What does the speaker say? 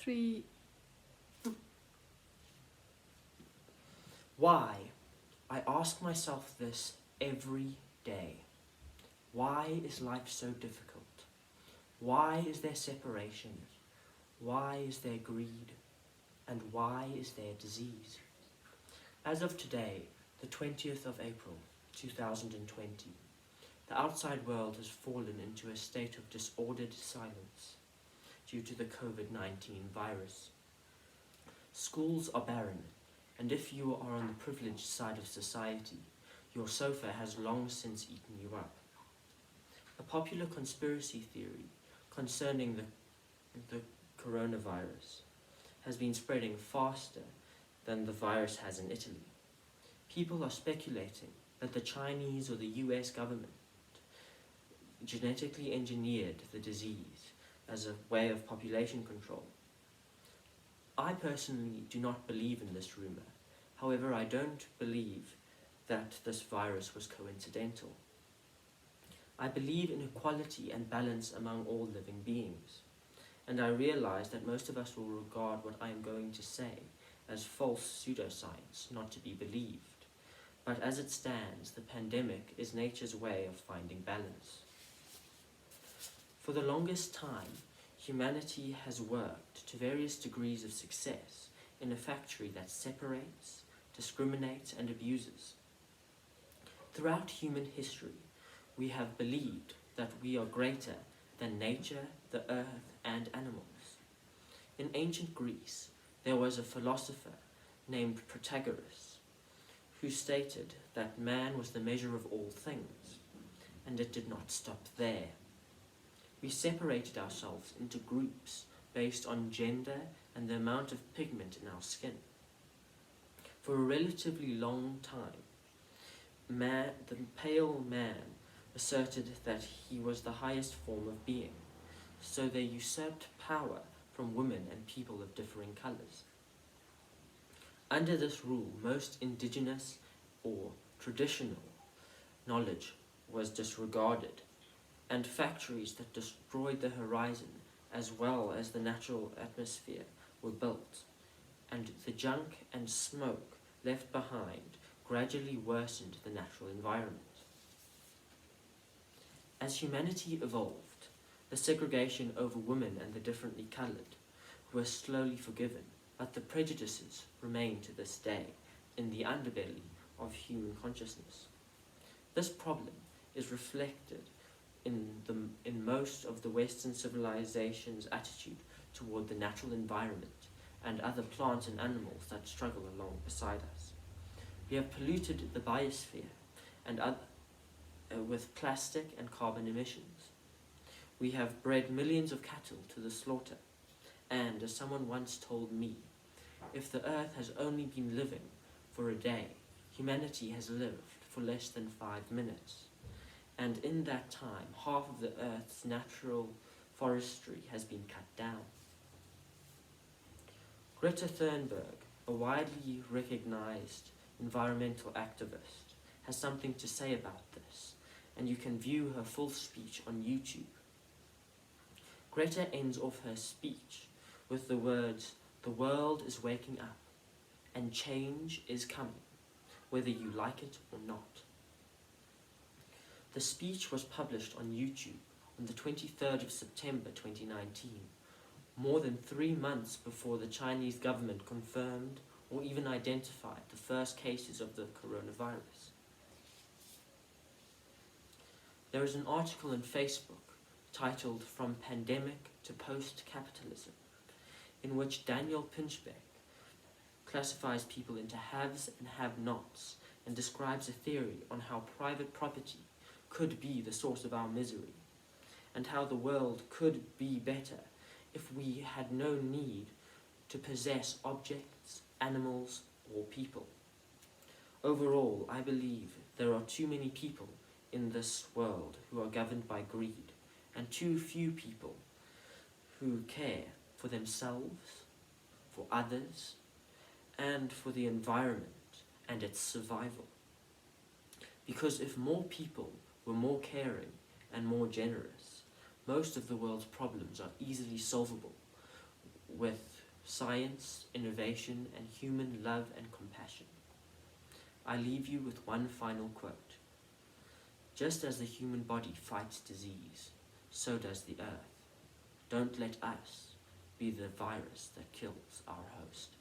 3. Why? I ask myself this every day. Why is life so difficult? Why is there separation? Why is there greed? And why is there disease? As of today, the 20th of April, 2020, the outside world has fallen into a state of disordered silence due to the COVID-19 virus. Schools are barren, and if you are on the privileged side of society, your sofa has long since eaten you up. A popular conspiracy theory concerning the coronavirus has been spreading faster than the virus has in Italy. People are speculating that the Chinese or the US government genetically engineered the disease as a way of population control. I personally do not believe in this rumor. However, I don't believe that this virus was coincidental. I believe in equality and balance among all living beings, and I realize that most of us will regard what I am going to say as false pseudoscience, not to be believed. But as it stands, the pandemic is nature's way of finding balance. For the longest time, humanity has worked to various degrees of success in a factory that separates, discriminates, and abuses. Throughout human history, we have believed that we are greater than nature, the earth, and animals. In ancient Greece, there was a philosopher named Protagoras who stated that man was the measure of all things, and it did not stop there. We separated ourselves into groups based on gender and the amount of pigment in our skin. For a relatively long time, the pale man asserted that he was the highest form of being, so they usurped power from women and people of differing colours. Under this rule, most indigenous or traditional knowledge was disregarded, and factories that destroyed the horizon as well as the natural atmosphere were built, and the junk and smoke left behind gradually worsened the natural environment. As humanity evolved, the segregation over women and the differently coloured were slowly forgiven, but the prejudices remain to this day in the underbelly of human consciousness. This problem is reflected in most of the Western civilization's attitude toward the natural environment and other plants and animals that struggle along beside us. We have polluted the biosphere and with plastic and carbon emissions. We have bred millions of cattle to the slaughter, and as someone once told me, if the earth has only been living for a day, humanity has lived for less than 5 minutes. And in that time, half of the earth's natural forestry has been cut down. Greta Thunberg, a widely recognized environmental activist, has something to say about this, and you can view her full speech on YouTube. Greta ends off her speech with the words, "The world is waking up, and change is coming, whether you like it or not." The speech was published on YouTube on the 23rd of September 2019, more than 3 months before the Chinese government confirmed or even identified the first cases of the coronavirus. There is an article on Facebook titled "From Pandemic to Post-Capitalism," in which Daniel Pinchbeck classifies people into haves and have-nots and describes a theory on how private property could be the source of our misery, and how the world could be better if we had no need to possess objects, animals, or people. Overall, I believe there are too many people in this world who are governed by greed, and too few people who care for themselves, for others, and for the environment and its survival. Because if more people were more caring and more generous, most of the world's problems are easily solvable with science, innovation, and human love and compassion. I leave you with one final quote. Just as the human body fights disease, so does the earth. Don't let us be the virus that kills our host.